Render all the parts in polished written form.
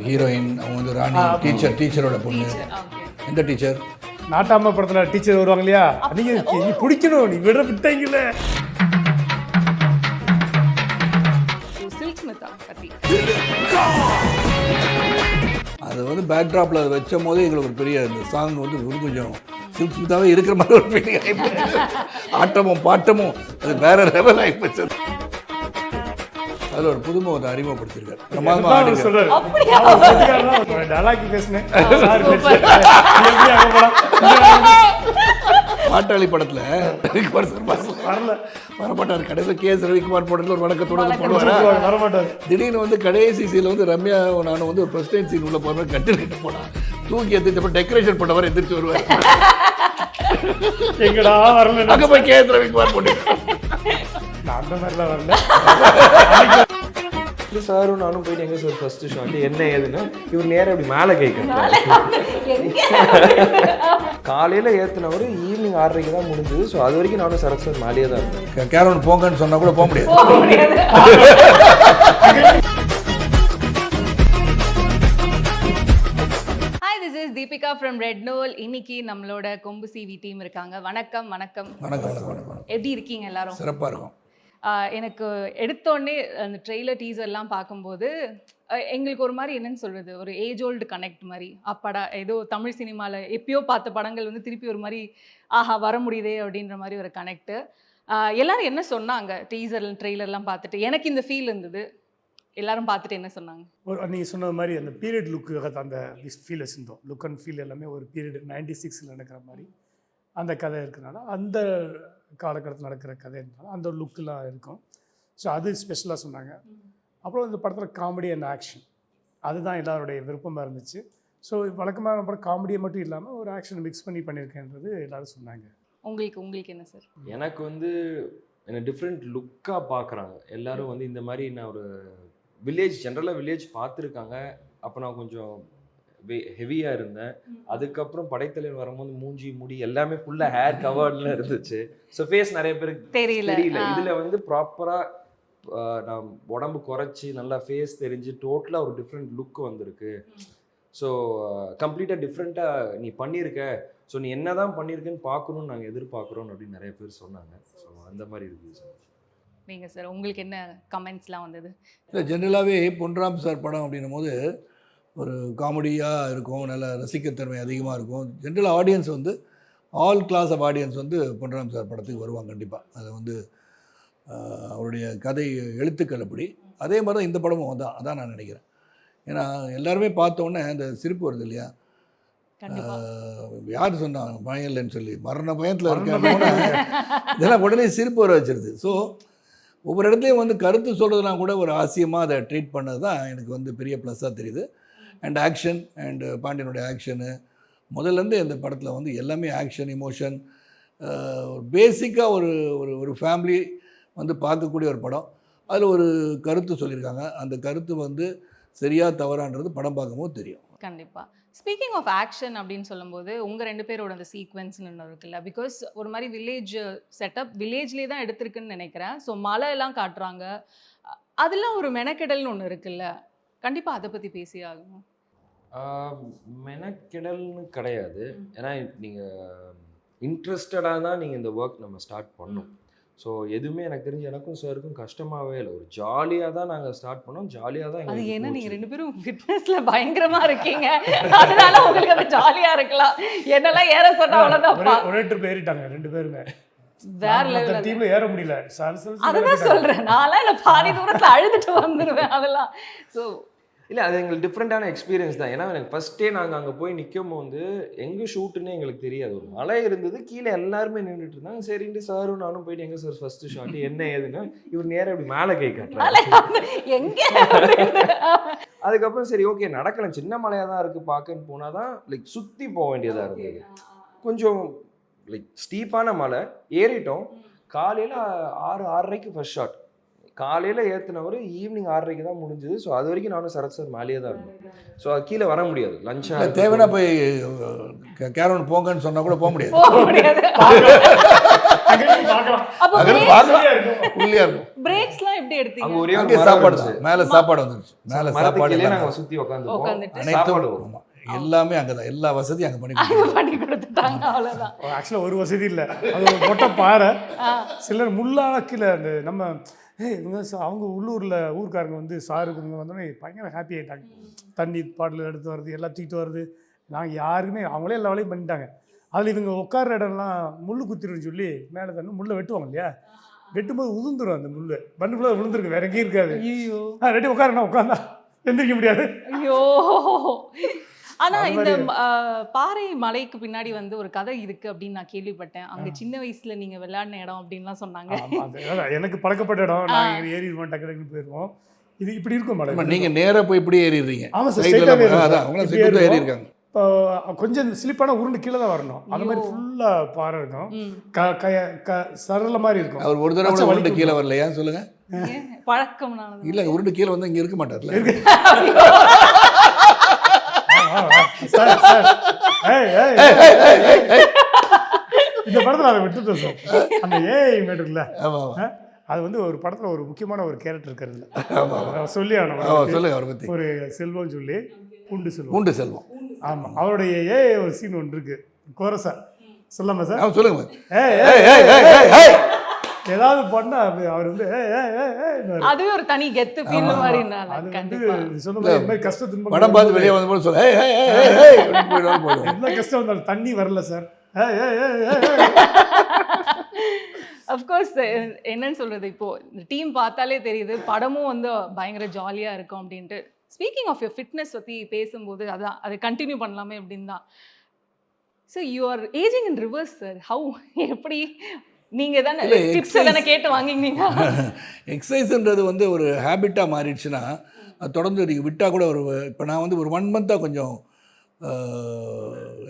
Heroine அவங்க வந்து ராணி டீச்சரோட பொண்ணு. எந்த டீச்சர்? நாட்டாம படத்துல டீச்சர் வருவாங்க இல்லையா, நீ பிடிக்கணும், நீ விட்டாங்கல்ல. அது வந்து பேக்ட்ராப்பில் அதை வச்சும் போதே எங்களுக்கு ஒரு பெரிய இந்த சாங் வந்து கொஞ்சம் சில்க்ஸ்மித்தாவே இருக்கிற மாதிரி ஒரு ஃபீலிங் ஆகிப்போச்சு. ஆட்டமும் பாட்டமும் அது வேற லெவல் ஆகிப்போச்சு. அதில் ஒரு புதுமுகத்தை அறிமுகப்படுத்திருக்காரு. பாட்டாளி படத்துல வரமாட்டார். கடைசியில் கே. எஸ். ரவிக்குமார் படத்தில் ஒரு வணக்கத்தோட வரமாட்டார். திடீர்னு வந்து கடைசி சீனில் வந்து ரம்யா நான் வந்து ஒரு ஃபர்ஸ்ட் டைம் சீன் உள்ள போகிற கட்டில் கட்டு போனான். தூக்கி எந்திரிச்சப்ப டெக்கரேஷன் பண்ணவர் எந்திரிச்சு வருவார். எங்கடா வரல அங்கே போய் கே. எஸ். ரவிக்குமார் போட்டு அந்த மாதிரிலாம் வரல. சாரும் நானும் போயிட்டு எங்க சார் ஃபர்ஸ்ட் ஷாட் என்ன ஏதுன்னா இவர் நேரம் இப்படி மேலே கேட்கறாரு. காலையில ஏத்துனவர் ஈவினிங் 6:30 தான் முடிஞ்சது. ஸோ அது வரைக்கும் நானும் சரத் சார் மேலேயே தான் இருக்கேன். கேரவன் போங்கன்னு சொன்னா கூட போக முடியாது. Deepika from red knoll. இன்னைக்கு நம்மளோட கொம்பு சிவி டீம் இருக்காங்க. வணக்கம் வணக்கம் வணக்கம். எப்படி இருக்கீங்க எல்லாரும்? சிறப்பாக இருக்கும். எனக்கு எடுத்தோடனே அந்த ட்ரெய்லர் டீசர்லாம் பார்க்கும்போது எங்களுக்கு ஒரு மாதிரி என்னன்னு சொல்கிறது, ஒரு ஏஜ் ஓல்டு கனெக்ட் மாதிரி. அப்பாடா ஏதோ தமிழ் சினிமாவில் எப்பயோ பார்த்த படங்கள் வந்து திருப்பி ஒரு மாதிரி ஆஹா வர முடியுதே அப்படின்ற மாதிரி ஒரு கனெக்ட்டு. எல்லோரும் என்ன சொன்னாங்க ட்ரெய்லர்லாம் பார்த்துட்டு? எனக்கு இந்த ஃபீல் இருந்தது. எல்லாரும் பார்த்துட்டு என்ன சொன்னாங்க? நீங்கள் சொன்ன மாதிரி அந்த பீரியட் லுக்கு அந்த ஃபீல் இருந்தோம். லுக் அண்ட் ஃபீல் எல்லாமே ஒரு பீரியட் 96 நடக்கிற மாதிரி அந்த கதை இருக்கிறனால, அந்த காலகட்டத்தில் நடக்கிற கதைனால அந்த லுக்கெலாம் இருக்கும். ஸோ அது ஸ்பெஷலாக சொன்னாங்க. அப்புறம் இந்த படத்தில் காமெடி அண்ட் ஆக்ஷன் அதுதான் எல்லாருடைய விருப்பமாக இருந்துச்சு. ஸோ வழக்கமான படம் காமெடியை மட்டும் இல்லாமல் ஒரு ஆக்ஷன் மிக்ஸ் பண்ணியிருக்கேன்றது எல்லோரும் சொன்னாங்க. உங்களுக்கு என்ன சார்? எனக்கு வந்து என்ன டிஃப்ரெண்ட் லுக்காக பார்க்குறாங்க எல்லோரும். வந்து இந்த மாதிரி நான் ஒரு ஜென்ரலாக வில்லேஜ் பார்த்துருக்காங்க. அப்போ நான் கொஞ்சம் ஹெவியாக இருந்தேன். அதுக்கப்புறம் படைத்தலைவர் வரும்போது மூஞ்சி முடி எல்லாமே ஃபுல்லாக ஹேர் கவர்டில் இருந்துச்சு. ஸோ ஃபேஸ் நிறைய பேருக்கு தெரியல. இதில் வந்து ப்ராப்பராக நான் உடம்பு குறைச்சி நல்லா ஃபேஸ் தெரிஞ்சு டோட்டலாக ஒரு டிஃப்ரெண்ட் லுக் வந்திருக்கு. ஸோ கம்ப்ளீட்டாக டிஃப்ரெண்ட்டாக நீ பண்ணியிருக்க. ஸோ நீ என்ன தான் பண்ணியிருக்கேன்னு பார்க்கணுன்னு நாங்கள் எதிர்பார்க்குறோம் அப்படின்னு நிறைய பேர் சொன்னாங்க. ஸோ அந்த மாதிரி இருக்குது சார். நீங்கள் சார் உங்களுக்கு என்ன கமெண்ட்ஸ்லாம் வந்தது? இல்லை, ஜென்ரலாகவே பொன்ராம் சார் படம் அப்படின்னும் போது ஒரு காமெடியாக இருக்கும், நல்ல ரசிக்கத்தன்மை அதிகமாக இருக்கும். ஜென்ரல் ஆடியன்ஸ் வந்து ஆல் கிளாஸ் ஆஃப் ஆடியன்ஸ் வந்து பொன்ராம் சார் படத்துக்கு வருவாங்க கண்டிப்பாக. அதை வந்து அவருடைய கதை எழுத்துக்கள் அப்படி. அதே மாதிரி தான் இந்த படமும் அதான் நான் நினைக்கிறேன். ஏன்னா எல்லாருமே பார்த்தோன்னே அந்த சிரிப்பு வருது இல்லையா? யார் சொன்னாங்க பயம்லன்னு சொல்லி, மரண பயத்தில் இருக்க இதெல்லாம் உடனே சிரிப்பு வர வச்சிருது. ஸோ ஒவ்வொரு இடத்துலையும் வந்து கருத்து சொல்கிறதுனா கூட ஒரு ஆசியமாக அதை ட்ரீட் பண்ணது தான் எனக்கு வந்து பெரிய ப்ளஸ்ஸாக தெரியுது. அண்ட் ஆக்ஷன் அண்ட் பாண்டியனுடைய ஆக்ஷனு முதல்லேருந்து இந்த படத்தில் வந்து எல்லாமே ஆக்ஷன், இமோஷன், பேசிக்காக ஒரு ஒரு ஒரு ஃபேமிலி வந்து பார்க்கக்கூடிய ஒரு படம். அதில் ஒரு கருத்து சொல்லியிருக்காங்க. அந்த கருத்து வந்து சரியாக தவறான்றது படம் பார்க்கும்போது தெரியும். கண்டிப்பாக. ஸ்பீக்கிங் ஆஃப் ஆக்ஷன் அப்படின்னு சொல்லும்போது உங்கள் 2 பேரோட அந்த சீக்வன்ஸ்னு ஒன்று இருக்குல்ல, பிகாஸ் ஒரு மாதிரி வில்லேஜ் செட்டப் வில்லேஜ்லேயே தான் எடுத்திருக்குன்னு நினைக்கிறேன். ஸோ மலை எல்லாம் காட்டுறாங்க, அதெல்லாம் ஒரு மெனக்கெடல்னு ஒன்று இருக்குல்ல, கண்டிப்பாக அதை பற்றி பேசி ஆகணும். மெனக்கெடல்னு கிடையாது. ஏன்னா நீங்கள் இன்ட்ரெஸ்டடாக தான் நீங்கள் இந்த ஒர்க் நம்ம ஸ்டார்ட் பண்ணோம். ஸோ எதுவுமே எனக்கு தெரிஞ்சு எனக்கும் சாருக்கும் கஷ்டமாகவே இல்லை. ஒரு ஜாலியாக தான் நாங்கள் ஸ்டார்ட் பண்ணோம். ஜாலியாக தான். அது ஏன்னா நீங்கள் 2 பேரும் ஃபிட்னஸில் பயங்கரமாக இருக்கீங்க, அதனால உங்களுக்கு அது ஜாலியாக இருக்கலாம். என்னெல்லாம் ஏற சொன்னா அவ்வளோதான். ஒரே ட்ரிப் ஏறிட்டாங்க 2 பேருமே. வேற லெவல். டீம்ல ஏற முடியல. அதான் சொல்கிறேன், நான்லாம் இல்லை பாதி தூரத்தில் அழுதுட்டு வந்துடுவேன் அதெல்லாம். ஸோ இல்லை, அது எங்களுக்கு டிஃப்ரெண்ட்டான எக்ஸ்பீரியன்ஸ் தான். ஏன்னா எனக்கு ஃபஸ்ட்டே நாங்கள் அங்கே போய் நிற்கும் போது எங்கே ஷூட்டுன்னு எங்களுக்கு தெரியாது. ஒரு மழை இருந்தது, கீழே எல்லாருமே நின்றுட்டு இருந்தாங்க. சரின்ட்டு சாரும் நானும் போயிட்டு எங்கே சார் ஃபஸ்ட்டு ஷாட்டு என்ன ஏதுன்னா இவர் நேரம் இப்படி மேலே கை காட்டுறாரு. எங்கே அதுக்கப்புறம் சரி ஓகே நடக்கலாம், சின்ன மலையாக தான் இருக்குது பார்க்கன்னு போனால் தான் லைக் சுற்றி போக வேண்டியதாக இருந்தது. கொஞ்சம் லைக் ஸ்டீப்பான மலை ஏறிட்டோம். காலையில் 6:30 ஃபர்ஸ்ட் ஷாட். காலையில் ஏற்றினவர் ஈவினிங் 6:30 தான் முடிஞ்சது. ஸோ அது வரைக்கும் நானும் சரத் சார் மேலேயே தான் இருந்தேன். ஸோ அது கீழே வர முடியாது. லஞ்சாக தேவைன்னா போய் கேரவன் போங்கன்னு சொன்னால் கூட போக முடியாது. பார்க்கலாம். அப்போ அங்க பார்க்கலாம் உள்ளியா இருக்கும். பிரேக்ஸ்லாம் எப்படி அங்க எடுத்தீங்க? ஒரே ஒரு அங்கே மரம் சாப்பாடு இருந்துச்சு. தான், மேலே சாப்பாடு வந்துருச்சு, மேலே சாப்பாடு மரத்துக்கிலே எல்லாம் நாங்க சுத்தி உட்காந்துப்போம். உட்காந்துட்டு. சாப்பாடு அனைத்தும் ஆமா, எல்லாமே அங்கே தான், எல்லா வசதியும் அங்கே பண்ணி அங்க பண்ணி கொடுத்துட்டாங்க, அவ்வளவுதான். ஆக்சுவலாக ஒரு வசதி இல்லை, அது ஒரு மொட்டை பாறை. ஆ. சிலர் முள்ளாக்கில் அந்த நம்ம இவங்க அவங்க உள்ளூரில் ஊர்க்காரங்க வந்து சாருக்குங்க வந்தோடனே பயங்கர ஹாப்பி ஆகிட்டாங்க. தண்ணி பாட்டில் எடுத்து வருது, எல்லாம் தூக்கிட்டு வருது. நாங்கள் யாருக்குமே அவங்களே எல்லா வேலையும் பண்ணிட்டாங்க. அதில் இவங்க உட்கார இடம்லாம் முள் குத்திருன்னு சொல்லி மேலே தண்ணி முள்ளை வெட்டுவாங்க இல்லையா, வெட்டும்போது உதிர்ந்துடும் அந்த முள். பண்டு ஃபுல்லாக விழுந்துருக்கு, வேற எங்கேயும் இருக்காது. ஐயோ ரெடி உட்காரண்ணா, உட்காந்தா எந்திரிக்க முடியாது. ஐயோ. ஆனா அது இந்த மாதிரி. பாறை மலைக்கு பின்னாடி வந்து ஒரு கதை இருக்கு அப்படின்னு நான் கேள்விப்பட்டேன். அங்க சின்ன வயசுல நீங்க விளையாடின இடம் அப்படின்லாம் சொன்னாங்க. ஆமா, அதான் எனக்கு பழக்கப்பட்ட இடம். நாங்கள் ஏறிடுவோம், டக்கு டக்குன்னு போயிடுவோம். இது இப்படி இருக்கும் ஆமா, மலை. நீங்க நேரா போய் இப்படி ஏறிடுறீங்க. ஆமாம் சார், சைடுல ஸ்ட்ரைட்டாகவே ஏறுவோம் அதான் சார். அவங்கள இப்படி செங்குத்தா ஏறி ஏறுவோம். இருக்காங்க. இப்போ கொஞ்சம் ஸ்லிப்பான உருண்டு கீழே தான் வரணும். அந்த மாதிரி ஐயோ. ஃபுல்லாக பாறை இருக்கும். ம். சரள மாதிரி இருக்கும். அவர் ஒரு தடவை பச்சை கூட உருண்டு வலிக்கும். கீழே வரல, ஏன் சொல்லுங்க? ஏன்? பழக்கம்னால இல்ல உருண்டு கீழே வந்து இங்க இருக்க மாட்டார்ல. Sir, sir. ஏய், ஏய், இந்த படத்தில் அதை விட்டுட்டோம் சார். அந்த ஏஐ மேட்டர்ல ஆமா ஆமா அது வந்து ஒரு படத்தில் ஒரு முக்கியமான ஒரு கேரக்டர் இருக்கிறது. ஆமா ஆமா. சொல்லி ஆனோம். சொல்லுங்க அவரை பத்தி. ஒரு செல்வம் சொல்லி பூண்டு செல்வம். பூண்டு செல்வம். ஆமாம், அவருடைய ஏஐ ஒரு சீன் ஒன்று இருக்கு, கோரஸா சொல்லாமா சார்? சொல்லுங்க. ஏய், ஏய், ஏய், ஏய், ஏய், ஏய். ஏதாவது பண்ணா அவர் வந்து ஏய், ஏய், ஏய், ஏய். அதுவே ஒரு தனி கெத்து ஃபீல் மாதிரினால அது வந்து கண்டிப்பா. சொன்ன மாதிரி இந்த மாதிரி கஷ்ட துன்பம் படம் பார்த்து வெளியே வந்தபோது சொல்ல ஏய் ஏய் ஏய் ஏய் ஏய் அப்படின்னு போயிடுவாங்க போயிடுவாங்க. என்ன கஷ்டம் வந்தாலும் தண்ணி வரல சார். ஏய், ஏய், ஏய், ஏய், ஏய். அஃப்கோர்ஸ் என்னன்னு சொல்றது, இப்போ இந்த டீம் பார்த்தாலே தெரியுது படமும் வந்து பயங்கர ஜாலியா இருக்கும் அப்படின்ட்டு. ஸ்பீக்கிங் ஆஃப் யுவர் ஃபிட்னஸ் பத்தி பேசும்போது அதான் அதை கண்டினியூ பண்ணலாமே அப்படின்னு தான். So you are ageing in reverse sir. How, எப்படி நீங்க தானே இல்ல, டிப்ஸ் தானே கேட்டு வாங்கினீங்க? எக்ஸசைஸ்ன்றது வந்து ஒரு ஹேபிட்டாக மாறிடுச்சுன்னா அது தொடர்ந்து நீங்கள் விட்டால் கூட ஒரு இப்போ நான் வந்து ஒரு 1 மந்த்தாக கொஞ்சம்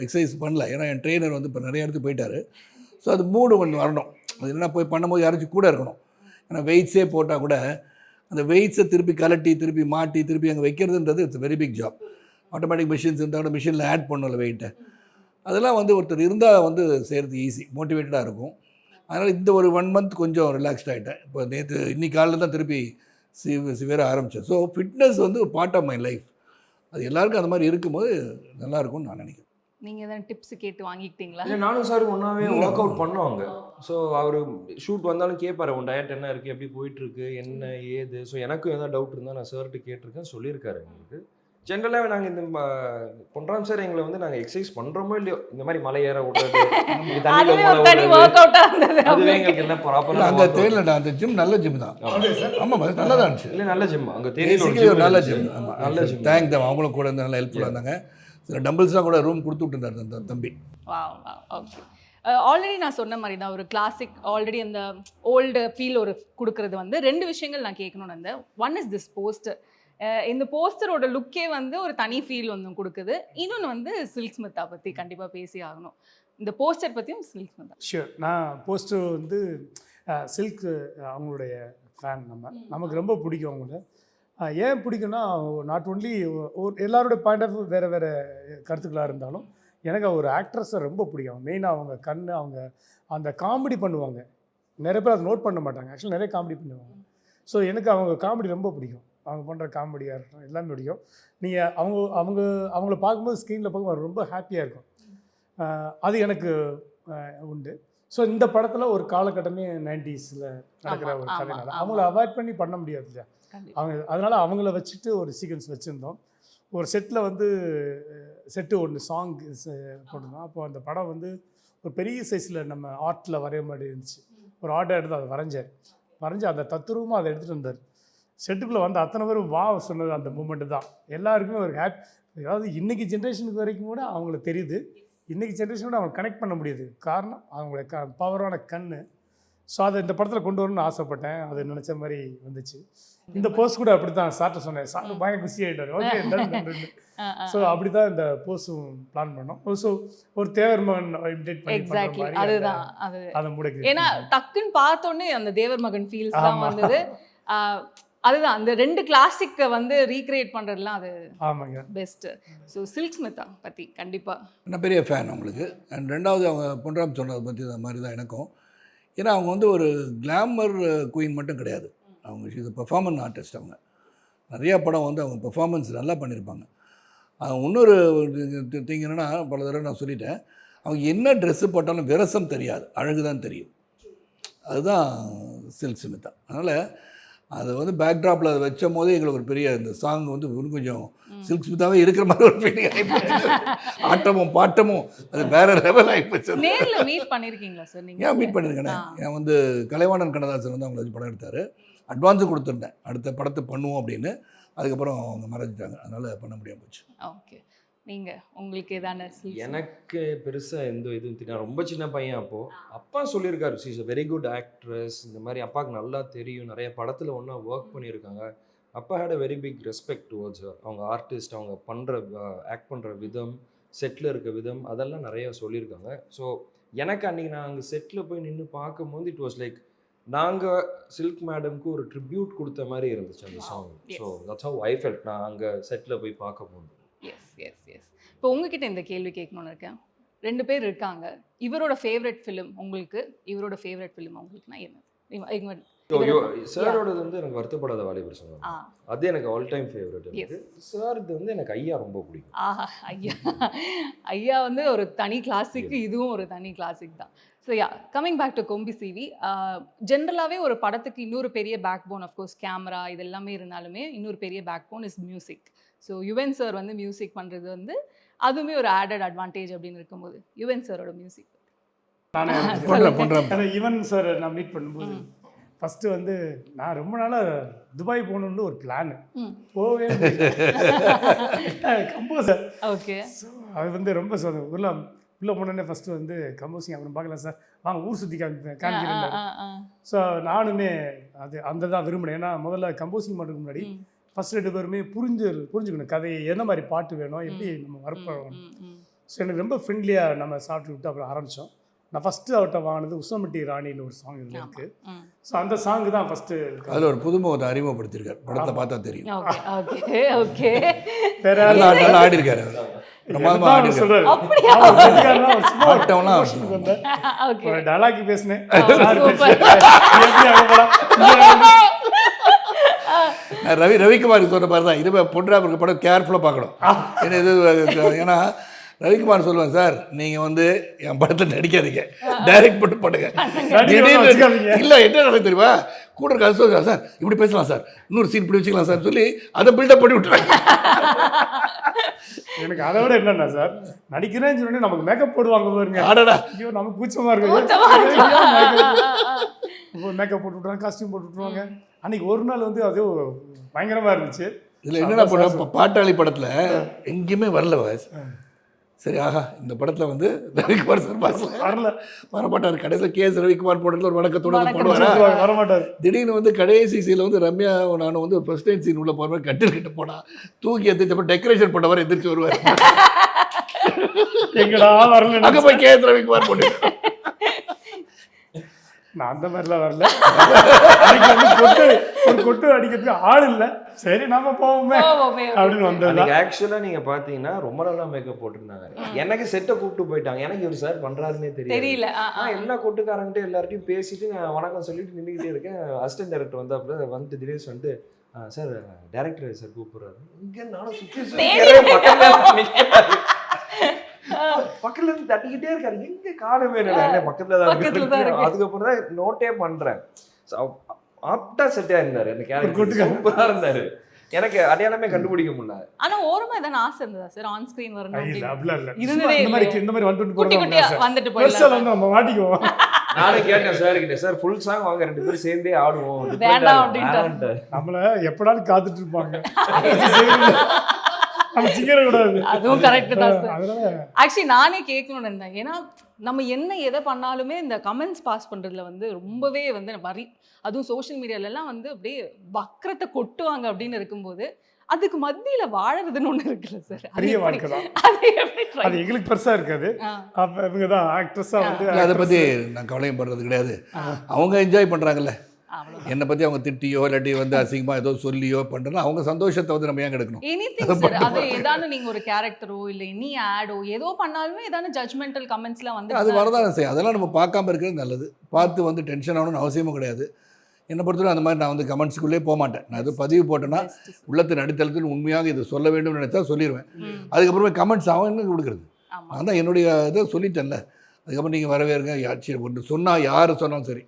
எக்ஸசைஸ் பண்ணல. ஏன்னா என் ட்ரெயினர் வந்து இப்போ நிறைய இடத்துக்கு போயிட்டார். ஸோ அது மூடு கொஞ்சம் வரணும். அது என்ன போய் பண்ணும்போது யாராச்சும் கூட இருக்கணும். ஏன்னா வெயிட்ஸே போட்டால் கூட அந்த வெயிட்ஸை திருப்பி கலட்டி திருப்பி மாட்டி திருப்பி அங்கே வைக்கிறதுன்றது it's very big job. Automatic machines இருந்தால் கூட மிஷினில் ஆட் பண்ணல வெயிட்டை. அதெல்லாம் வந்து ஒருத்தர் இருந்தால் வந்து செய்கிறது ஈஸி, மோட்டிவேட்டடாக இருக்கும். அதனால் இந்த ஒரு 1 மந்த் கொஞ்சம் ரிலாக்ஸ்ட் ஆகிட்டேன். இப்போ இன்னைக்கு காலையில் தான் திருப்பி சிவியராக ஆரம்பித்தேன். ஸோ ஃபிட்னஸ் வந்து ஒரு பார்ட் ஆஃப் மை லைஃப். அது எல்லாருக்கும் அந்த மாதிரி இருக்கும்போது நல்லாயிருக்கும்னு நான் நினைக்கிறேன். நீங்க தான் டிப்ஸ் கேட்டு வாங்கிக்கிட்டீங்களா? இல்லை, நானும் சார் ஒன்றாவே ஒர்க் அவுட் பண்ணுவாங்க. ஸோ அவர் ஷூட் வந்தாலும் கேட்பாரு, உன் டயட் என்ன இருக்குது, எப்படி போயிட்டுருக்கு, என்ன ஏது. ஸோ எனக்கும் எதாவது டவுட் இருந்தால் நான் சார்கிட்ட கேட்டிருக்கேன், சொல்லியிருக்காரு எங்களுக்கு. ஜென்ரலாகவே நாங்கள் இந்த பொன்ராம் சார் எங்களை வந்து நாங்கள் எக்ஸசைஸ் பண்ணுறோமோ இல்லையோ, இந்த மாதிரி மலை ஏற விடுறது, அதுவே ஒரு தனி ஒர்க் அவுட்டா இருந்தது. அதுவே எங்களுக்கு எல்லாம் ப்ராப்பராக அங்கே தெரியல, அந்த ஜிம் நல்ல ஜிம் தான். ஆமாம், நல்லா தான் இருந்துச்சு. இல்லை, நல்ல ஜிம் அங்கே பேசிக்கலி ஒரு நல்ல ஜிம். நல்ல ஆமாம், ஜிம். தேங்க் தம். அவங்களும் கூட இருந்து நல்லா ஹெல்ப்ஃபுல்லாக இருந்தாங்க. சில டம்பிள்ஸ்லாம் கூட ரூம் கொடுத்து விட்டுருந்தார் அந்த தம்பி. ஓகே. ஆல்ரெடி நான் சொன்ன மாதிரி தான் ஒரு கிளாசிக் ஆல்ரெடி அந்த ஓல்டு ஃபீல் ஒரு கொடுக்கறது வந்து 2 விஷயங்கள் நான் கேட்கணும்னு இருந்தேன். One is this poster. இந்த போஸ்டரோட லுக்கே வந்து ஒரு தனி ஃபீல் வந்து கொடுக்குது. இன்னொன்று வந்து சில்க் ஸ்மித்தா பற்றி கண்டிப்பாக பேசி ஆகணும். இந்த போஸ்டர் பற்றியும் சில்க் ஸ்மித்தா. ஷியோர். நான் போஸ்டர் வந்து சில்க் அவங்களுடைய ஃபேன். நமக்கு ரொம்ப பிடிக்கும் அவங்கள. ஏன் பிடிக்குன்னா, நாட் ஒன்லி எல்லாரோட பாயிண்ட் ஆஃப் வேறு வேறு கருத்துக்களாக இருந்தாலும் எனக்கு ஒரு ஆக்ட்ரஸை ரொம்ப பிடிக்கும். மெயினாக அவங்க அவங்க அந்த காமெடி பண்ணுவாங்க. நிறைய பேர் அதை நோட் பண்ண மாட்டாங்க. ஆக்சுவலி நிறைய காமெடி பண்ணுவாங்க. ஸோ எனக்கு அவங்க காமெடி ரொம்ப பிடிக்கும். அவங்க பண்ணுற காமெடியாக இருக்கட்டும் எல்லாமே பிடிக்கும். நீங்கள் அவங்கள பார்க்கும்போது ஸ்க்ரீனில் பார்க்கும்போது ரொம்ப ஹாப்பியாக இருக்கும். அது எனக்கு உண்டு. ஸோ இந்த படத்தில் ஒரு காலகட்டமே 90ஸ்ல நடக்கிற ஒரு கதைனால அவங்கள அவாய்ட் பண்ணி பண்ண முடியாது இல்லையா. அதனால் அவங்கள வச்சுட்டு ஒரு சீக்வன்ஸ் வச்சுருந்தோம். ஒரு செட்டில் வந்து செட்டு ஒன்று சாங் போட்டிருந்தோம். அப்போ அந்த படம் வந்து ஒரு பெரிய சைஸில் நம்ம ஆர்ட்டில் வரைய மாதிரி இருந்துச்சு. ஒரு ஆர்டர் எடுத்து அதை வரைஞ்சி அந்த தத்துரூபமாக அதை எடுத்துகிட்டு வந்தார். செட்டுக்குள்ளே வந்து அத்தனை பேரும் வா சொன்னது அந்த மூமெண்ட்டு தான். எல்லாருக்குமே ஒரு அதாவது இன்றைக்கி ஜென்ரேஷனுக்கு வரைக்கும் கூட அவங்களுக்கு தெரியுது. இன்றைக்கி ஜென்ரேஷன் கூட அவங்க கனெக்ட் பண்ண முடியுது. காரணம் அவங்களுடைய பவரான கண். ஸோ அதை இந்த படத்தில் கொண்டு வரணும்னு ஆசைப்பட்டேன். அது நினச்ச மாதிரி வந்துச்சு. இந்த போஸ்ட் கூட அப்படி தான் சார்ட்ட சொன்னேன். சார் பயங்கர குஷி ஆகிட்டார். Okay done. ஸோ அப்படி தான் இந்த போஸ்டும் பிளான் பண்ணோம். ஸோ ஒரு தேவர் மகன் இமிடேட் பண்ணி அதுதான் அது அதை முடிக்க. ஏன்னா டக்குன்னு பார்த்தோன்னே அந்த தேவர் மகன் ஃபீல்ஸ் தான் வந்தது. அதுதான் அந்த 2 கிளாசிக்கை வந்து ரீக்ரியேட் பண்ணுறதுலாம் அது ஆமாங்க பெஸ்ட்டு. ஸோ சில்க் ஸ்மித்தா பற்றி கண்டிப்பாக நான் பெரிய ஃபேன் அவங்களுக்கு. அண்ட் ரெண்டாவது அவங்க பொன்ராம் சொன்னதை பற்றி அந்த மாதிரி தான் எனக்கும். ஏன்னா அவங்க வந்து ஒரு கிளாமர் குயின் மட்டும் கிடையாது, அவங்க இது பெர்ஃபார்மன்ஸ் ஆர்டிஸ்ட். அவங்க நிறையா படம் வந்து அவங்க பெர்ஃபார்மன்ஸ் நல்லா பண்ணியிருப்பாங்க. இன்னொரு திங் என்னென்னா, பல தடவை நான் சொல்லிட்டேன், அவங்க என்ன ட்ரெஸ்ஸு போட்டாலும் விரசம் தெரியாது, அழகு தான் தெரியும். அதுதான் சில்க் ஸ்மிதா. அதனால் அதை வந்து பேக்ட்ராப்பில் அதை வச்சும் போதே எங்களுக்கு ஒரு பெரிய இந்த சாங் வந்து இன்னும் கொஞ்சம் சில்க் ஸ்மிதாவே இருக்கிற மாதிரி ஒரு ஃபீலிங் ஆகிப்போச்சு. ஆட்டமும் பாட்டமும் அது வேற லெவல் ஆகிப்போச்சு. நேர்ல மீட் பண்ணிருக்கீங்களா சார் நீங்க? ஏன் மீட் பண்ணியிருக்கேனே. ஏன் வந்து கலைவாணன் கண்ணதாசன் வந்து அவங்கள வச்சு படம் எடுத்தார். அட்வான்ஸும் கொடுத்துருந்தேன் அடுத்த படத்தை பண்ணுவோம் அப்படின்னு. அதுக்கப்புறம் அவங்க மறைஞ்சிட்டாங்க, அதனால் பண்ண முடியாமல் போச்சு. ஓகே, நீங்க உங்களுக்கு ஏதான எனக்கு பெருசாக எந்த இதுவும் தெரியும். ரொம்ப சின்ன பையன் அப்போது. அப்பா சொல்லியிருக்காரு she is a very good actress, இந்த மாதிரி அப்பாவுக்கு நல்லா தெரியும், நிறைய படத்தில் ஒன்றா ஒர்க் பண்ணியிருக்காங்க. அப்பா had a very big respect towards her. அவங்க ஆர்டிஸ்ட், அவங்க பண்ணுற ஆக்ட் பண்ணுற விதம், செட்டில் இருக்க விதம், அதெல்லாம் நிறைய சொல்லியிருக்காங்க. ஸோ எனக்கு அன்றைக்கி நான் அங்கே செட்டில் போய் நின்று பார்க்கும்போது இட் வாஸ் லைக் நாங்கள் சில்க் மேடம்க்கு ஒரு ட்ரிபியூட் கொடுத்த மாதிரி இருந்துச்சு அந்த song. So that's how I felt நான் அங்கே செட்டில் போய் பார்க்கும்போது. எஸ். இப்போ உங்ககிட்ட இந்த கேள்வி கேட்கணும்னு இருக்கேன். 2 பேர் இருக்காங்க. இவரோட ஃபேவரட் ஃபிலிம் உங்களுக்கு, இவரோட ஃபேவரட் ஃபிலிம் உங்களுக்குனா என்ன? சாரோடது வந்து எனக்கு வருத்தப்படாத வாலிபர் சொன்னாங்க, அது எனக்கு ஆல் டைம் ஃபேவரட். எனக்கு சார் இது வந்து எனக்கு ஐயா ரொம்ப பிடிக்கும். ஐயா வந்து ஒரு தனி கிளாசிக், இதுவும் ஒரு தனி கிளாசிக் தான். ஸோ கம்மிங் பேக் டு கொம்பி சிவி, ஜென்ரலாகவே ஒரு படத்துக்கு இன்னொரு பெரிய பேக் போன், அஃப்கோர்ஸ் கேமரா இது எல்லாமே இருந்தாலுமே இன்னொரு பெரிய backbone is music. So Yuvan sir வந்து மியூசிக் பண்ணுறது வந்து அதுவுமே ஒரு ஆடட் அட்வான்டேஜ் அப்படின்னு இருக்கும்போது யுவன் சாரோட மியூசிக் யுவன் சார் நான் மீட் பண்ணும்போது ஃபஸ்ட்டு வந்து நான் ரொம்ப நாளாக துபாய் போகணுன்னு ஒரு பிளான், போவே கம்போசர். ஓகே, அது வந்து ரொம்ப உள்ளே போனோடனே ஃபஸ்ட்டு வந்து கம்போசிங் அப்புறம் பார்க்கலாம் சார், வாங்க ஊர் சுற்றி காமிக்கிறேன். ஸோ நானுமே அந்த தான் விரும்பினேன். ஏன்னா முதல்ல கம்போசிங் பண்ணுறதுக்கு முன்னாடி ஃபஸ்ட் 2 பேருமே புரிஞ்சுக்கணும் கதையை, என்ன மாதிரி பாட்டு வேணும், எப்படி நம்ம ஒர்க் பண்ணணும். ஸோ எனக்கு ரொம்ப ஃப்ரெண்ட்லியாக நம்ம சாப்பிட்டு விட்டு அப்புறம் ஆரம்பித்தோம். நான் ஃபஸ்ட்டு அவர்கிட்ட வாங்கினது உசமட்டி ராணின்னு ஒரு சாங் இதில் இருக்குது. ஸோ அந்த சாங்கு தான் ஃபஸ்ட்டு. அதில் ஒரு புதுமுகத்தை அறிமுகப்படுத்தியிருக்காரு, படத்தை பார்த்தா தெரியும். ஓகே வேற நல்லா ஆடி இருக்காரு, டயலாக் பேசினேன். ரவிக்குமார் சொன்ன மாதிரி தான், இது பொன்ராமருக்கு படம் கேர்ஃபுல்லாக பார்க்கணும். ஏன்னா ரவிக்குமார் சொல்லுவேன், சார் நீங்கள் வந்து என் படத்தில் நடிக்காதீங்க, டைரக்ட் மட்டும் பண்ணுங்க. இல்லை என்ன நடக்கு தெரியுமா, கூட இருக்க அது சார் இப்படி பேசலாம் சார், இன்னொரு சீன் இப்படி வச்சுக்கலாம் சார் சொல்லி அதை பில்டப் பண்ணி விட்டுருவாங்க. எனக்கு அதை விட என்னன்னா சார், நடிக்கிறேன்னு சொல்லி நமக்கு மேக்கப் போடுவாங்க பாருங்க, ஆடாடா ஐயோ நமக்கு கூச்சமாக இருக்கு. மேக்கப் போட்டு விட்ருவாங்க, காஸ்டியூம் போட்டு விட்ருவாங்க. அன்றைக்கி ஒரு நாள் வந்து அது பயங்கரமாக இருந்துச்சு. இதில் என்னென்ன பண்ண பாட்டாளி படத்தில் எங்கேயுமே வரல வாய்ஸ். சரி, ஆஹா இந்த படத்தில் வந்து ரவிக்குமார் சார் வரமாட்டார். கடைசியில் கேஎஸ் ரவிக்குமார் போட்டதில் ஒரு வணக்கத்தோடு போடுவார், வரமாட்டார். திடீர்னு வந்து கடைசி சீனில் வந்து ரம்யா நானும் வந்து ஒரு ஃபர்ஸ்ட் டைம் சீன் உள்ள போகிற மாதிரி கட்டில் கிட்ட போனால் தூக்கி எந்திரிச்சப்போ டெக்கரேஷன் பண்ணவர் எந்திரிச்சு வருவார். எங்கடா வரல, அங்கே போய் கேஎஸ் ரவிக்குமார் போட்டு. நான் அந்த மாதிரிலாம் வரல. ஒரு கொட்டு அடிக்கிறதுக்கு ஆள் இல்லை, சரி நம்ம போவோமே அப்படின்னு வந்தது. ஆக்சுவலாக நீங்கள் பார்த்தீங்கன்னா ரொம்ப நல்லா மேக்கப் போட்டிருந்தாங்க. எனக்கு செட்டை கூப்பிட்டு போயிட்டாங்க, எனக்கு இவர் சார் பண்ணுறாருன்னே தெரியல. எல்லா கொட்டுக்காரங்கிட்ட எல்லார்ட்டையும் பேசிட்டு நான் வணக்கம் சொல்லிட்டு நின்றுக்கிட்டே இருக்கேன். அசிஸ்டன்ட் டைரக்டர் வந்து அப்புறம் வந்துட்டு திடீர்னு வந்துட்டு சார் டைரக்டர் சார் கூப்பிடுறாரு. இங்கே நானும் பக்கத்துல இருந்து தட்டிக்கிட்டே இருக்காரு, எங்க காணவே இல்லை, பக்கத்துல தான் இருக்கு. அதுக்கப்புறம் தான் நோட்டே பண்றேன். ஆப்டா செட்டா இருந்தாரு, அந்த கேரக்டர் சூப்பரா இருந்தாரு. எனக்கு அடையாளமே கண்டுபிடிக்க முடியல. ஆனா ஓரமா ஏதாவது ஆசை இருந்ததா சார், ஆன் ஸ்கிரீன் வரணும் இருந்ததே இந்த மாதிரி வந்துட்டு போயிடலாம் நம்ம மாட்டிக்குவோம். நானும் கேட்டேன் சார் கிட்ட, சார் ஃபுல் சாங் வாங்க 2 பேரும் சேர்ந்தே ஆடுவோம், வேண்டாம் அப்படின்ட்டு நம்மள எப்படாலும் காத்துட்டு இருப்பாங்க. அதுவும் கரெக்ட் தான் சார். ஆக்சுவலி நானே கேட்கணும்னு இருந்தேன், ஏன்னா நம்ம என்ன எதை பண்ணாலுமே இந்த கமெண்ட்ஸ் பாஸ் பண்றதுல வந்து ரொம்பவே வந்து வரி, அதுவும் சோஷியல் மீடியாலலாம் வந்து அப்படியே வக்கரத்தை கொட்டுவாங்க அப்படின்னு இருக்கும்போது அதுக்கு மத்தியில வாழறதுன்னு ஒண்ணு இருக்குல்ல சார், பெரிய வாழ்க்கை தான் அது. எங்களுக்கு பெருசா இருக்காது, அப்ப இவங்க தான் ஆக்ட்ரஸா வந்து அதை பத்தி நான் கவலையும் படுறது கிடையாது. அவங்க என்ஜாய் பண்றாங்கல்ல, அவ்வளவுதான். என்னை பற்றி அவங்க திட்டியோ இல்லாட்டி வந்து அசிங்கமாக ஏதோ சொல்லியோ பண்ணுறோன்னா அவங்க சந்தோஷத்தை வந்து நம்ம ஏன் கெடுக்கணும்? Anything sir. அது ஏதான நீங்க ஒரு கேரக்டரோ இல்ல நீ ஆடோ ஏதோ பண்ணாலுமே ஏதான ஜட்ஜ்மெண்டல் கமெண்ட்ஸ்லாம் வந்து அது வரதான் செய்யும். அதெல்லாம் நம்ம பார்க்காம இருக்கிறது நல்லது. பார்த்து வந்து டென்ஷன் ஆகணும்னு அவசியமும் கிடையாது. என்னை பொறுத்தவரை அந்த மாதிரி நான் வந்து கமெண்ட்ஸுக்குள்ளே போக மாட்டேன். நான் எதுவும் பதிவு போட்டேன்னா உள்ளத்தின் அடித்தளத்தில் உண்மையாக இது சொல்ல வேண்டும் நினைச்சா சொல்லிடுவேன். அதுக்கப்புறமே கமெண்ட்ஸ் அவன் கொடுக்குறது. நான் தான் என்னுடைய இதை சொல்லிட்டேன்ல. அதுக்கப்புறம் நீங்கள் வரவே இருங்க யாச்சும் ஒன்று சொன்னால் யார் சொன்னாலும் சரி,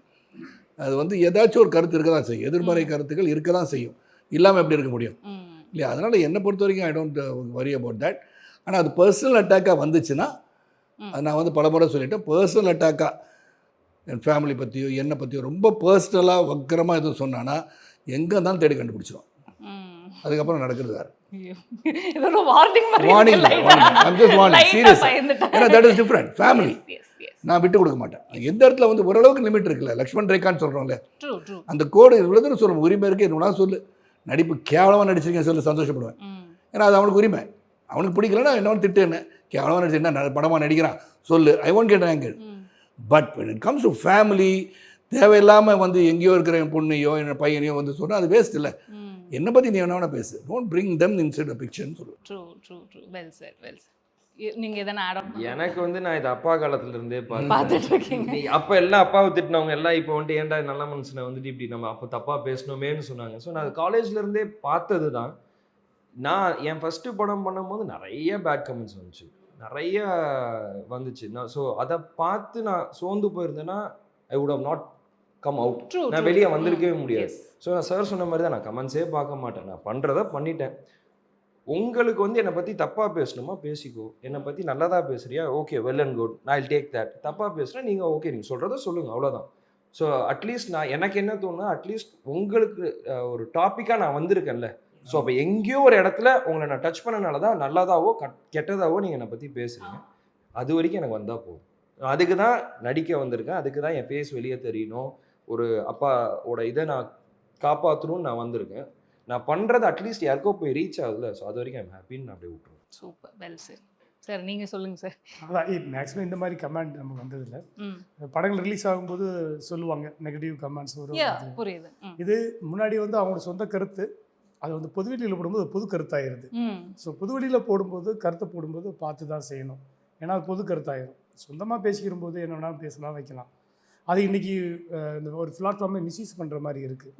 அது வந்து ஏதாச்சும் ஒரு கருத்து இருக்க தான் செய்யும். எதிர்மறை கருத்துக்கள் இருக்க தான் செய்யும். இல்லாமல் எப்படி இருக்க முடியும் இல்லையா? அதனால் என்னை பொறுத்த வரைக்கும் I don't worry about that. ஆனால் அது பர்சனல் அட்டாக்காக வந்துச்சுன்னா அது நான் வந்து பல முறை சொல்லிட்டேன். பர்சனல் அட்டாக்காக என் ஃபேமிலி பற்றியோ என்னை பற்றியோ ரொம்ப பர்சனலாக வக்கரமாக எதுவும் சொன்னான்னா எங்கே இருந்தாலும் தேடி கண்டுபிடிச்சிடும். அதுக்கப்புறம் நடக்கிறது வேறு. ஃபேமிலி நான் விட்டு கொடுக்க மாட்டேன். எந்த இடத்துல வந்து ஓரளவுக்கு லிமிட் இருக்குல்ல, லக்ஷ்மண் ரேகான்னு சொல்கிறோம்ல, அந்த கோடு இவ்வளோ சொல்ல உரிமை இருக்குது. என்னன்னா சொல்லு, நடிப்பு கேவலமாக நடிச்சிருக்கேன் சொல்லு, சந்தோஷப்படுவேன். ஏன்னா அது அவனுக்கு உரிமை. அவனுக்கு பிடிக்கலன்னா என்ன திட்டு, என்ன கேவலமாக நடிச்சு என்ன படமாக நடிக்கிறான் சொல்லு, I won't get anger. But when it comes to family, தேவையில்லாமல் வந்து எங்கேயோ இருக்கிற என் பொண்ணையோ என் பையனையோ வந்து சொன்னால் அது வேஸ்ட் இல்லை. என்னை பற்றி நீ என்ன பேசு, don't bring them inside a picture சொல்லு. True well sir. நீங்க எதனா ஆட் ஆன்? எனக்கு வந்து நான் இது அப்பா காலத்துல இருந்தே பார்த்துட்டு இருக்கீங்க. அப்போ எல்லாம் அப்பாவை திட்டினவங்க எல்லாம் இப்போ வந்துட்டு ஏன்டா நல்ல மனுஷனை வந்துட்டு இப்படி நம்ம அப்போ தப்பாக பேசணுமேன்னு சொன்னாங்க. ஸோ நான் காலேஜ்ல இருந்தே பார்த்தது தான். நான் என் ஃபஸ்ட்டு படம் பண்ணும்போது நிறைய பேட் கமெண்ட்ஸ் வந்துச்சு, நிறைய வந்துச்சு. நான் ஸோ அதை பார்த்து நான் சோர்ந்து போயிருந்தேன்னா I would have not come out. நான் வெளியே வந்திருக்கவே முடியாது. ஸோ நான் சார் சொன்ன மாதிரி தான், நான் கமெண்ட்ஸே பார்க்க மாட்டேன். நான் பண்ணுறத பண்ணிட்டேன். உங்களுக்கு வந்து என்னை பற்றி தப்பாக பேசணுமா பேசிக்கோ, என்னை பற்றி நல்லதாக பேசுறியா ஓகே வெல் அண்ட் குட், நான் டேக் தட். தப்பாக பேசுகிறேன் நீங்கள் ஓகே நீங்கள் சொல்கிறத சொல்லுங்கள், அவ்வளோதான். ஸோ அட்லீஸ்ட் நான் எனக்கு என்ன தோணுன்னா, அட்லீஸ்ட் உங்களுக்கு ஒரு டாப்பிக்காக நான் வந்திருக்கேன்ல, ஸோ அப்போ எங்கேயோ ஒரு இடத்துல உங்களை நான் டச் பண்ணனால தான் நல்லதாவோ கெட்டதாவோ நீங்கள் என்னை பற்றி பேசுகிறீங்க. அது வரைக்கும் எனக்கு வந்தால் போதும். அதுக்கு தான் நடிக்க வந்திருக்கேன், அதுக்கு தான் என் ஃபேஸ் வெளியே தெரியணும், ஒரு அப்பாவோட இதை நான் காப்பாற்றணும்னு நான் வந்திருக்கேன். நான் பண்ணுறது அட்லீஸ்ட் யாருக்கோ போய் ரீச் ஆகுதுல, ஸோ அது வரைக்கும் ஐம் ஹாப்பின்னு நான் அப்படியே விட்டுருவேன். Super well sir. சார் நீங்கள் சொல்லுங்கள் சார். அதான் மேக்ஸிமம் இந்த மாதிரி கமெண்ட் நமக்கு வந்ததில்லை. படங்கள் ரிலீஸ் ஆகும்போது சொல்லுவாங்க நெகட்டிவ் கமெண்ட்ஸ் வரும். புரியுது. இது முன்னாடி வந்து அவங்களோட சொந்த கருத்து, அது வந்து பொதுவெளியில் போடும்போது பொது கருத்தாயிருது. ஸோ பொதுவெளியில் போடும்போது கருத்தை போடும்போது பார்த்து தான் செய்யணும். ஏன்னா அது பொது கருத்தாயிரும். சொந்தமாக பேசிக்கிற போது என்ன வேணாலும் பேசலாம், வைக்கலாம். அது இன்றைக்கி இந்த ஒரு பிளாட்ஃபார்மை மிஸ்யூஸ் பண்ணுற மாதிரி இருக்குது.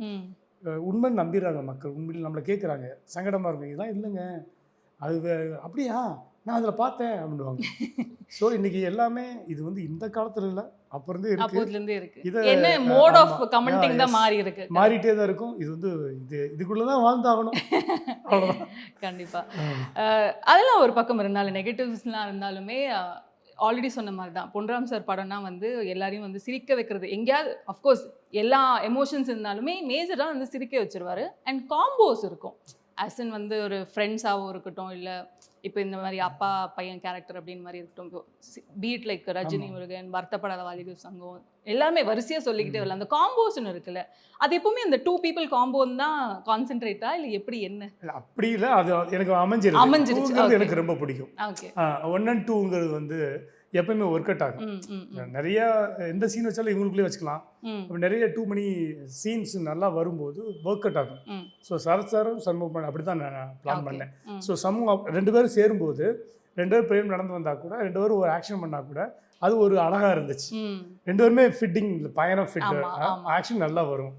உண்மை நம்பிடுறாங்க மக்கள். உண்மையில் நம்மளை கேட்குறாங்க, சங்கடமாக இருக்கும். இதெல்லாம் இல்லைங்க, அது அப்படியா நான் அதில் பார்த்தேன் அப்படின்வாங்க. ஸோ இன்றைக்கி எல்லாமே இது வந்து இந்த காலத்தில் இல்லை, அப்போ இருந்தே இருக்குது. இது என்ன மோட் ஆஃப் கமெண்டிங் தான் மாறிட்டே தான் இருக்கும். இது வந்து இதுக்குள்ளே தான் வாழ்ந்தாகணும். கண்டிப்பாக. அதெல்லாம் ஒரு பக்கம் இருந்தாலும் நெகட்டிவ்ஸ்லாம் இருந்தாலுமே ஆல்ரெடி சொன்ன மாதிரி தான் பொன்ராம் சார் படம்னா வந்து எல்லாரையும் வந்து சிரிக்க வைக்கிறது. எங்கேயாவது அஃப்கோர்ஸ் எல்லா எமோஷன்ஸ் இருந்தாலுமே மேஜராக வந்து சிரிக்க வச்சிருவாரு. அண்ட் காம்போஸ் இருக்கும், அசன் வந்து ஒரு ஃப்ரெண்ட்ஸாகவும் இருக்கட்டும், இல்லை இப்போ இந்த மாதிரி அப்பா பையன் கேரக்டர் அப்படின்னு மாதிரி இருக்கட்டும், பீட் லைக் ரஜினி முருகன், வருத்தப்படாத வாலிபர் சங்கம், எல்லாமே வரிசையாக சொல்லிக்கிட்டே வரல. அந்த காம்போஸ்ன்னு இருக்குல்ல, அது எப்பவுமே அந்த 2 people காம்போன்னு தான் கான்சென்ட்ரேட்டா இல்லை எப்படி என்ன? அப்படி இல்லை, அது எனக்கு அமைஞ்சிருச்சு. எனக்கு ரொம்ப பிடிக்கும். ஓகே 1 and 2ங்கிறது வந்து எப்பவுமே ஒர்க் அவுட் ஆகும். நிறைய எந்த சீன் வச்சாலும் இவங்களுக்குள்ளே வச்சுக்கலாம். நிறைய டூ மணி சீன்ஸ் நல்லா வரும்போது ஒர்க் அவுட் ஆகும். ஸோ சரத் சாரும் சண்முகம் அப்படி தான் நான் பிளான் பண்ணேன். ஸோ சமூகம் 2 பேரும் சேரும்போது 2 பேரும் பிரேம் நடந்து வந்தால் கூட 2 பேரும் ஒரு ஆக்ஷன் பண்ணால் கூட அது ஒரு அழகாக இருந்துச்சு. 2 பேருமே ஃபிட்டிங், பயணம் ஃபிட், ஆக்ஷன் நல்லா வரும்,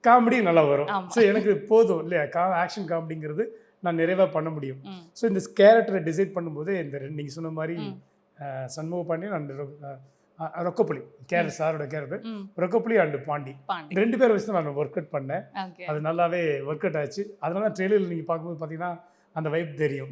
காமெடி நல்லா வரும். ஸோ எனக்கு போதும் இல்லையா, ஆக்ஷன் காமெடிங்கிறது நான் நிறைவாக பண்ண முடியும். ஸோ இந்த கேரக்டரை டிசைட் பண்ணும்போது இந்த நீங்கள் சொன்ன மாதிரி சண்முக பாண்டியன் அண்ட் ரொக்கப்புலி சாரோட கேரக்டர், ரொக்கப்புலி அண்ட் பாண்டி 2 பேரை வச்சு தான் நான் ஒர்க் அவுட் பண்ணேன். அது நல்லாவே ஒர்க் அவுட் ஆச்சு. அதனால தான் ட்ரெயிலரில் நீங்கள் பார்க்கும்போது பார்த்தீங்கன்னா அந்த வைப் தெரியும்.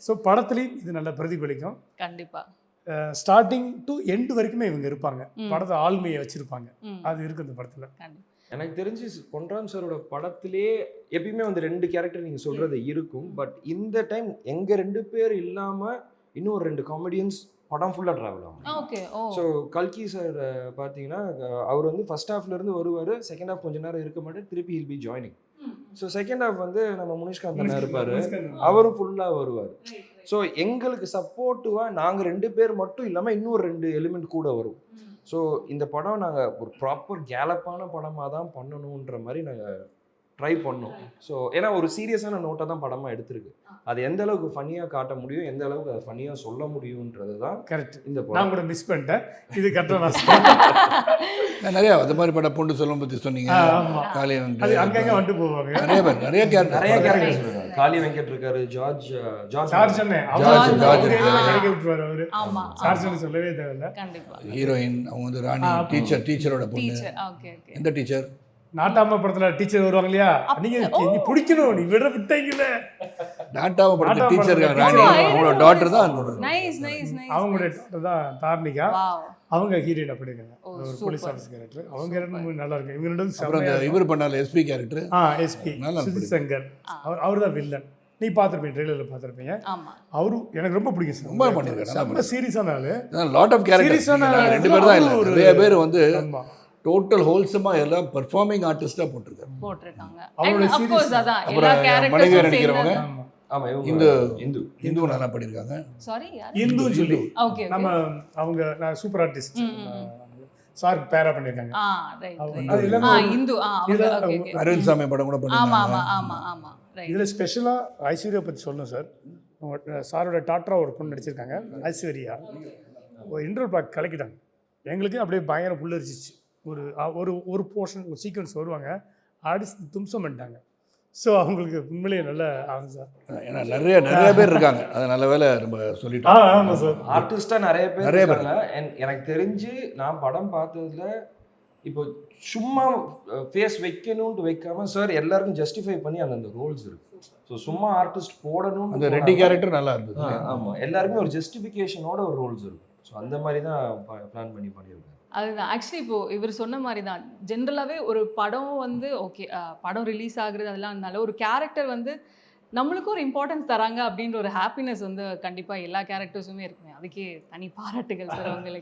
ஸோ படத்துலையும் இது நல்லா பிரதிபலிக்கும். கண்டிப்பாக ஸ்டார்டிங் டு எண்டு வரைக்குமே இவங்க இருப்பாங்க. படத்தை ஆளுமையை வச்சிருப்பாங்க, அது இருக்கு இந்த படத்தில். எனக்கு தெரிஞ்சு பொன்ராம் சாரோட படத்திலே எப்பயுமே வந்து 2 கேரக்டர் நீங்கள் சொல்கிறது இருக்கும். பட் இந்த டைம் எங்கள் 2 பேர் இல்லாமல் இன்னும் 2 காமெடியன்ஸ் படம் ஃபுல்லாக ட்ராவல் ஆகும். ஸோ கல்கி சார் பார்த்தீங்கன்னா அவர் வந்து ஃபர்ஸ்ட் ஹாஃப்லேருந்து வருவார், செகண்ட் ஹாஃப் கொஞ்சம் நேரம் இருக்க மாட்டேன், திருப்பி he'll be joining. So second half வந்து நம்ம முனிஷ்காந்த் இருப்பார், அவரும் ஃபுல்லாக வருவார். ஸோ எங்களுக்கு சப்போர்ட்டிவாக நாங்கள் 2 பேர் மட்டும் இல்லாமல் இன்னொரு 2 எலிமெண்ட் கூட வரும். ஸோ இந்த படம் நாங்கள் ஒரு ப்ராப்பர் கேலப்பான படமாக தான் பண்ணணுன்ற மாதிரி நாங்கள் ட்ரை பண்ணோம். ஸோ ஏன்னா ஒரு சீரியஸான நோட்டை தான் படமாக எடுத்திருக்கு. அது எந்த அளவுக்கு ஃபன்னியாக காட்ட முடியும், எந்த அளவுக்கு அதை ஃபன்னியாக சொல்ல முடியுன்றது தான் கரெக்ட். இந்த நான் படம். கூட மிஸ் பண்ணிட்டேன். இது கரெக்டாக நிறைய அது மாதிரி படம் பொண்டு சொல்லும் பற்றி சொன்னீங்க. ஆமாம், காளியன் அது அங்கங்கே வந்துட்டு போவாங்க. நிறைய பேர் நிறைய நிறைய கேரக்டர் கேரக்டர்ஸ் இருக்காங்க. காளி வெங்கட் இருக்காரு, ஜார்ஜ் சார்ஜ் அண்ணன் ஜார்ஜ் கிடைக்க விட்டுருவாரு அவரு. ஆமா சார்ஜ் அண்ணன் சொல்லவே தேவையில்ல. கண்டிப்பா ஹீரோயின் அவங்க வந்து ராணி டீச்சரோட பொண்ணு. டீச்சர் ஓகே ஓகே எந்த டீச்சர்? நாட்டாம படத்துல டீச்சர் வருவாங்க இல்லையா, நீங்க நீ பிடிக்கணும், நீ விட்டீங்கல்ல. நாட்டாம படத்துல நாட்டாம டீச்சர் படத்துல ராணி, teacher. அவங்களோட டாட்டர் தான். நைஸ் நைஸ் நைஸ் அவங்களுடைய daughter தான் தார்னிகா. வாவ் அவங்க ஹீரோயின் அப்படிங்க. ஓ, ஒரு super. Police office character. அவங்க ரெண்டு நல்லா இருக்கு. இவங்க ரெண்டும் அப்புறம் இந்த செம்மையா இவர் பண்ணால எஸ்பி கேரக்டர் எஸ்பி நல்லா சுஜித் சங்கர். அவர் தான் வில்லன். நீ பார்த்துருப்பீங்க, ட்ரெயிலரில் பார்த்துருப்பீங்க. ஆமா அவரு எனக்கு ரொம்ப பிடிக்கும் சார். ரொம்ப பண்ணிருக்காரு. ரொம்ப சீரியஸான ஆளு. லாட் ஆஃப் Serious-ஆன கேரக்டர். ரெண்டு பேர் தான் இல்லை, ஒரு- நிறைய பேர் வந்து ஆமா. டோட்டல் ஹோல்சமா எல்லாம் பெர்ஃபார்மிங் ஆர்டிஸ்டா போட்டிருக்காரு. போட்டிருக்காங்க. அவரோட And of course series- அதான் அப்புறம் எல்லா மனைவியா கேரக்டர்ஸும் நடிக்கிறவங்க சேர்ந்து ஆமா. ஆமா, இவங்க இந்து. இந்து. இந்துவும் நல்லா பண்ணியிருக்காங்க. சாரி யார் இந்துன்னு சொல்லி ஓகே நம்ம அவங்க நான் சூப்பர் ஆர்டிஸ்ட் சார் பேரா பண்ணியிருக்காங்க. ரைட் அது ரைட் எல்லாமே இந்து அவங்க இதுல- ஓகே ஓகே அரவிந்த் சாமி படம் கூட ஆமா பண்ணியிருக்காங்க. ஆமா ஆமா ஆமா ரைட் இதில் ஸ்பெஷலாக ஐஸ்வர்யா பற்றி சொல்லணும் சார். சாரோட டாக்டரா ஒரு பொண்ணு நடிச்சிருக்காங்க, ஐஸ்வர்யா. ஒரு இன்டர்வல் பிளாக் கலக்கிட்டாங்க. எங்களுக்கு அப்படியே பயங்கர புல்லரிச்சிச்சு. ஒரு ஒரு ஒரு போர்ஷன் ஒரு சீக்வன்ஸ் வருவாங்க, ஆடிஸ்ட் தும்சம் பண்ணிட்டாங்க. ஸோ அவங்களுக்கு உண்மையிலேயே நல்ல ஆகும் சார். ஏன்னா நிறைய பேர் இருக்காங்க. அது நல்ல வேலை நம்ம சொல்லிட்டோம். ஆமாம் சார். ஆர்டிஸ்டா நிறைய பேர் நிறைய பேர். இருக்காங்க. And எனக்கு தெரிஞ்சு நான் படம் பார்த்ததுல இப்போ சும்மா ஃபேஸ் வைக்கணும்னு வைக்காம சார் எல்லாருக்கும் ஜஸ்டிஃபை பண்ணி அந்த ரோல்ஸ் இருக்கு. ஸோ சும்மா ஆர்டிஸ்ட் போடணும் அந்த ரெட்டி கேரக்டர் நல்லா இருந்தது. ஆமா, எல்லாருக்குமே ஒரு ஜஸ்டிஃபிகேஷனோட ஒரு ரோல்ஸ் இருக்கும். ஸோ அந்த மாதிரி தான் பிளான் பண்ணி பண்ணியிருக்கேன். அதுதான் ஆக்சுவலி இப்போ இவர் சொன்ன மாதிரி தான் ஜென்ரலாகவே ஒரு படம் வந்து ஓகே படம் ரிலீஸ் ஆகுறது அதெல்லாம் இருந்தாலும் ஒரு கேரக்டர் வந்து நம்மளுக்கும் ஒரு இம்பார்ட்டன்ஸ் தராங்க அப்படின்ற ஒரு ஹாப்பினஸ் வந்து கண்டிப்பாக எல்லா கேரக்டர்ஸுமே இருக்குமே. அதுக்கே தனி பாராட்டுகள் சார் உங்களுக்கு.